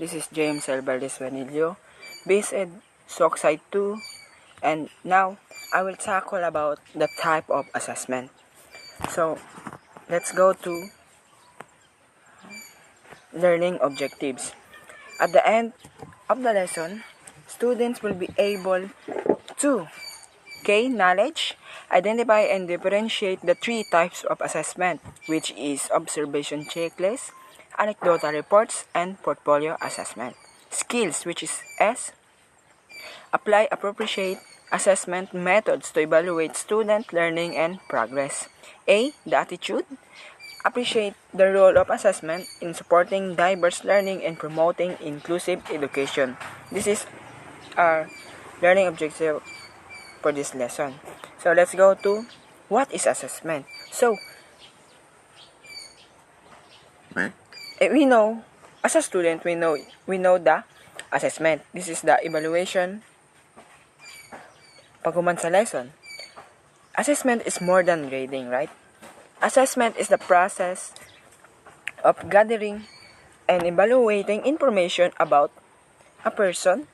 This is James Alvarez Vanilio, based at Sockside 2, and now I will tackle about the type of assessment. So, let's go to learning objectives. At the end of the lesson, students will be able to gain knowledge, identify and differentiate the three types of assessment, which is observation checklist, anecdotal reports, and portfolio assessment. Skills, which is S, apply appropriate assessment methods to evaluate student learning and progress. A, the attitude, appreciate the role of assessment in supporting diverse learning and promoting inclusive education. This is our learning objective for this lesson. So let's go to what is assessment. So we know, as a student, we know the assessment. This is the evaluation paghuman sa lesson. Assessment is more than grading, right? Assessment is the process of gathering and evaluating information about a person's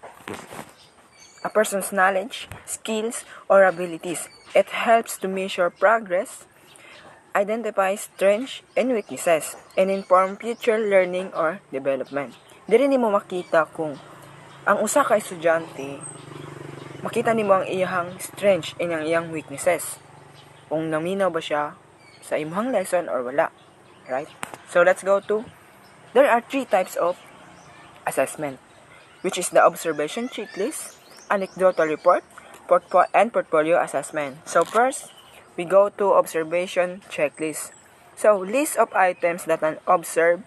knowledge, skills, or abilities. It helps to measure progress, identify strengths and weaknesses, and inform future learning or development. Diri nimo makita kung ang usa ka estudyante, makita nimo ang iyang strengths and ang iyang weaknesses. Kung naminaw ba siya sa imong lesson or wala. Right? So let's go to, there are three types of assessment, which is the observation checklist, anecdotal report, and portfolio assessment. So first, we go to observation checklist. So list of items that an observer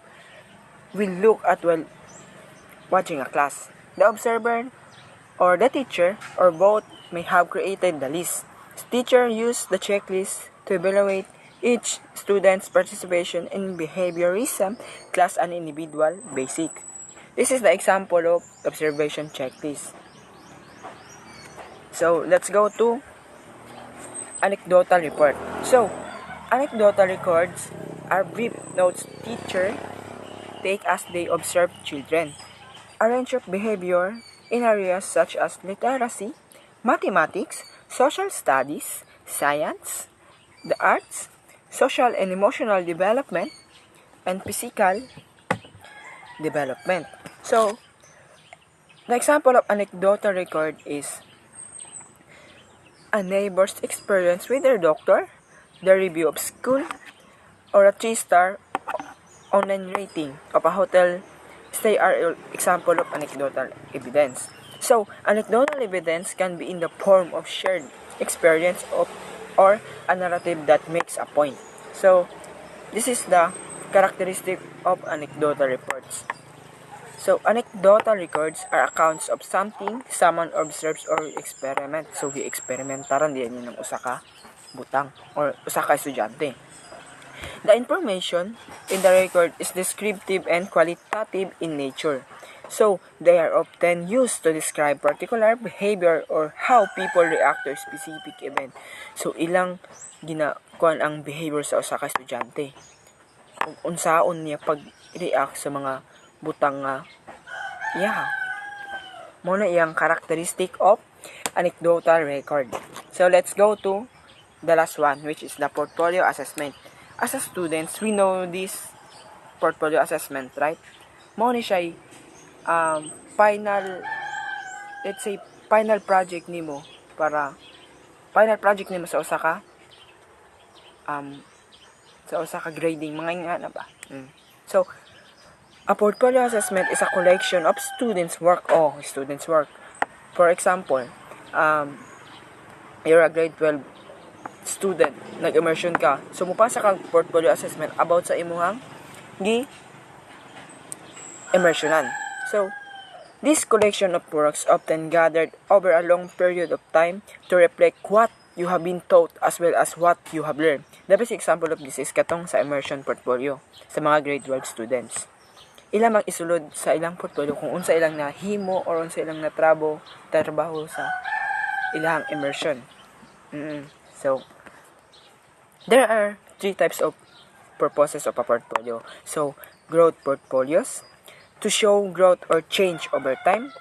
will look at while watching a class. The observer or the teacher or both may have created the list. The teacher used the checklist to evaluate each student's participation in behaviorism, class, and individual basic. This is the example of observation checklist. So let's go to anecdotal report. So anecdotal records are brief notes teacher take as they observe children. A range of behavior in areas such as literacy, mathematics, social studies, science, the arts, social and emotional development, and physical development. So, the example of anecdotal record is a neighbor's experience with their doctor, the review of school, or a 3-star online rating of a hotel stay are example of anecdotal evidence. So, anecdotal evidence can be in the form of shared experience or a narrative that makes a point. So, this is the characteristic of anecdotal reports. So, anecdotal records are accounts of something someone observes or experiment. So, gi-experimentaran diyan ng usa ka butang or usa ka estudyante. The information in the record is descriptive and qualitative in nature. So, they are often used to describe particular behavior or how people react to a specific event. So, ilang ginakuan ang behavior sa usa ka estudyante. Kung unsaon niya pag-react sa mga butang nga mo na iyang characteristic of anecdotal record. So, let's go to the last one, which is the portfolio assessment. As a students, we know this portfolio assessment, right? Mo ni siya final project nimo sa usa ka grading mga nga na ba. So a portfolio assessment is a collection of students work. For example, you're a grade 12 student, nag-immersion ka, so mupasa kang portfolio assessment about sa imuhang immersionan. So, this collection of works often gathered over a long period of time to reflect what you have been taught as well as what you have learned. The best example of this is katong sa immersion portfolio sa mga grade 12 students. Ilang mag-isulod sa ilang portfolio kung unsa ilang nahimo or unsa ilang trabaho sa ilang immersion. So, there are three types of purposes of a portfolio. So, growth portfolios, to show growth or change over time,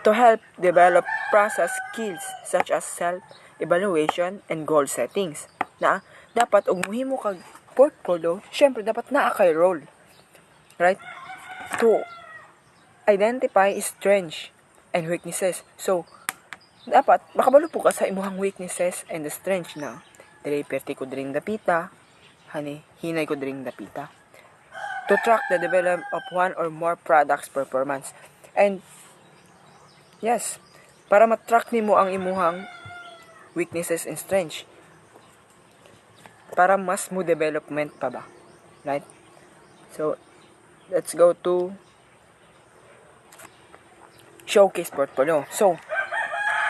to help develop process skills such as self-evaluation and goal settings, na dapat og muhimo kag portfolio, syempre dapat naa kay role, right? To identify strengths and weaknesses. So, dapat makabalo po ka sa imuhang weaknesses and the strengths na dili perti ko diring dapita, hinay ko diring dapita. To track the development of one or more products performance. And yes, para matrack nimo ang imuhang weaknesses and strengths, para mas mo development pa ba, right? So let's go to showcase portfolio. So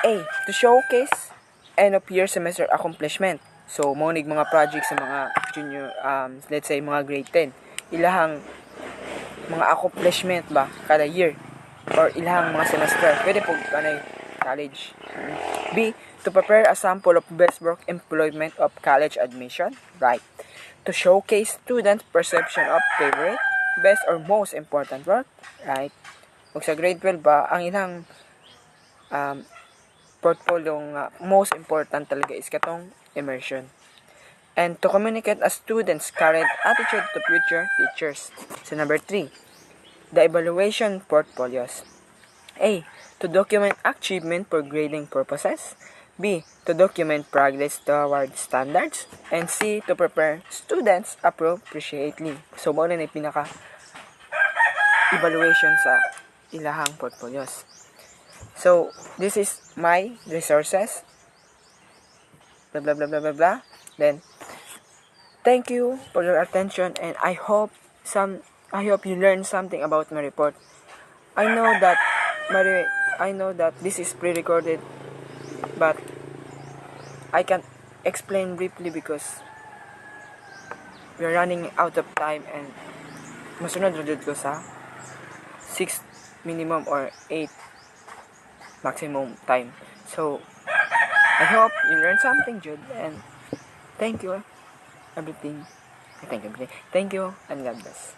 A, to showcase end of year semester accomplishment. So monig mga projects sa mga junior, let's say mga grade 10, ilahang mga accomplishment ba kada year or ilahang mga semester, pwede po kanay college. B, to prepare a sample of best work employment of college admission, right? To showcase students' perception of favorite, best or most important work, right? Ug sa grade 12 ba, ang ilang portfolio nga most important talaga is katong immersion. And to communicate a student's current attitude to future teachers. So number 3, the evaluation portfolios. A, to document achievement for grading purposes. B, to document progress toward standards. And C, to prepare students appropriately. So mao na pinaka evaluation sa ilahang portfolios. So this is my resources. Blah blah blah blah blah blah. Then thank you for your attention, and I hope you learned something about my report. I know that this is pre-recorded, but I can't explain briefly because we're running out of time, and masunod radud ko sa 6 minimum or 8 maximum time. So I hope you learned something, Jude, and thank you. Thank you, and God bless.